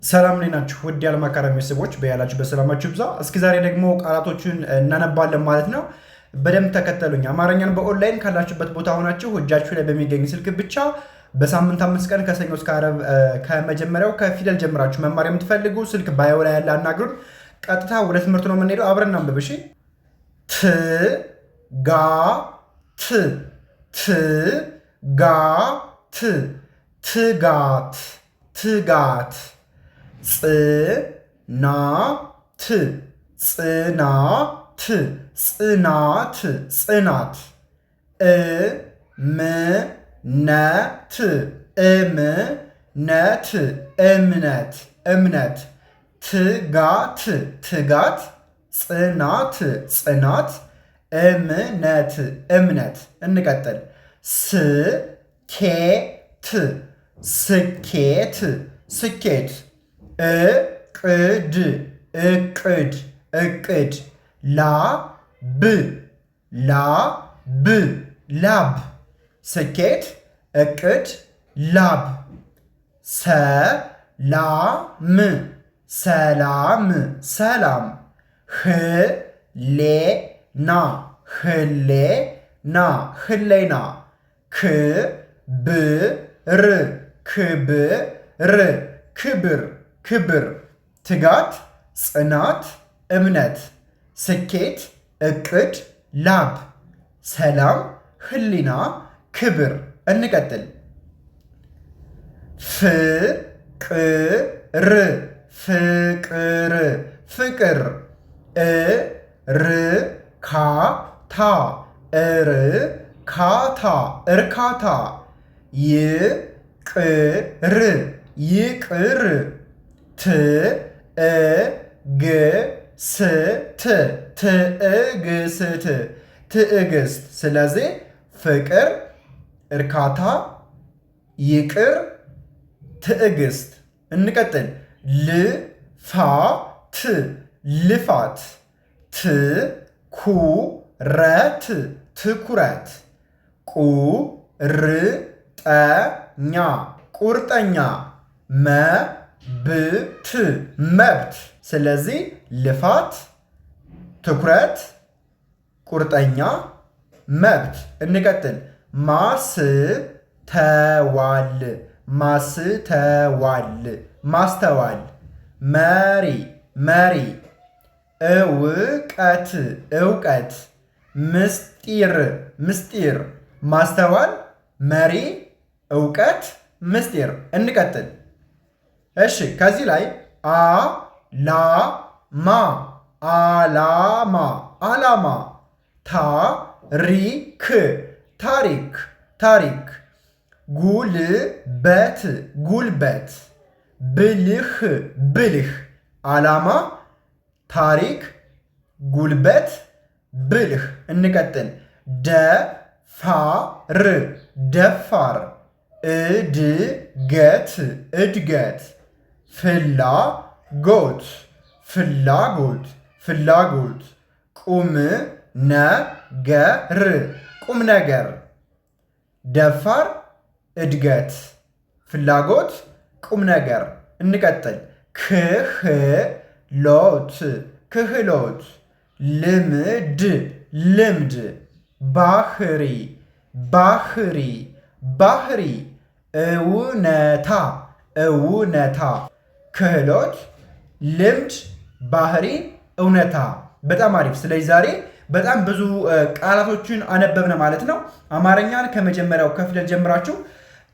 ሰላም ናችሁ ውድ የዓለም አካዳሚ ቤተሰቦች በያላችሁ በሰላማችሁ ይብዛ። እስኪ ዛሬ ደግሞ ቃላቶችን እናነባለን ማለት ነው። በደንብ ተከተሉኝ። አማርኛን በኦንላይን ካላችሁበት ቦታ ሆናችሁ እጃችሁ ላይ በሚገኝ ስልክ ብቻ በሳምንት 5 ቀን ከሰኞ እስከ ዓርብ ከመጀመሪያው ከፊደል ጀምራችሁ መማር የምትፈልጉ ስልክ ባዮ ላይ ያለ አናግሩን። ቀጥታ ወደ ትምህርቱ ነው የምንሄደው። አብረን እናንብብ። እሺ ትጋት ጽናት እምነት ትጋት ጽናት እምነት እንቀጥል። ስኬት እቅድ ላብ ስኬት እቅድ ላብ ሰላም ህሌና ክብር ትጋት ጽናት እምነት ስኬት እቅድ ላብ ሰላም ህሊና ክብር እንቀጥል። ፍቅር እርካታ ይቅር ትዕግስት ስለዚህ ፍቅር እርካታ ይቅር ትዕግስት እንቀጥል። ልፋት ትኩረት ቁርጠኛ መብት ስለዚህ ልፋት ትኩረት ቁርጠኛ መብት እንቀጥል። ማስተዋል መሪ እውቀት ምስጢር ማስተዋል መሪ እውቀት ምስጢር እንቀጥል። እሺ ከዚህ ላይ ዓላማ ታሪክ ጉልበት ብልህ ዓላማ ታሪክ ጉልበት ብልህ እንቀጥል። ደፋር እድገት ፍላጎት ቁም ነገር ደፋር እድገት ፍላጎት ቁም ነገር እንቀጥል። ክህሎት ልምድ ባህሪ እውነታ ክህሎት ልምድ ባህሪ እውነታ። በጣም አሪፍ። ስለዚህ ዛሬ በጣም ብዙ ቃላቶችን አነበብን ማለት ነው። አማርኛን ከመጀመሪያው ከፊደል ጀምራችሁ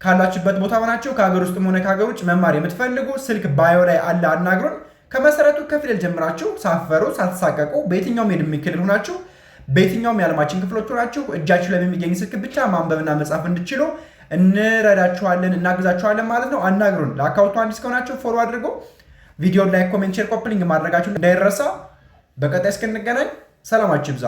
ካላችሁበት ቦታ ሆናችሁ ከሀገር ውስጥም ሆነ ከሀገር ውጭ መማር የምትፈልጉ ስልክ ባዮ ላይ አለ አናግሩን። ከመሰረቱ ከፊደል ጀምራችሁ ሳፈሩ ሳትሳቀቁ በየትኛውም የዕድሜ ክልል ሆናችሁ በየትኛውም የዓለማችን ክፍሎች ሆናችሁ እጃችሁ ላይ በሚገኝ ስልክ ብቻ ማንበብና መጻፍ እንድችሉ እንረዳችኋለን፣ እናግዛችኋለን ማለት ነው። አናግሩን። ለአካውንቱ አዲስ ከሆናችሁ ፎሎ አድርጎ ቪዲዮ ላይ ኮሜንት፣ ሼር፣ ኮፕሊንግ ማድረጋችሁ እንዳይረሳ። በቀጣይ እስክንገናኝ ሰላማችሁ ይብዛ።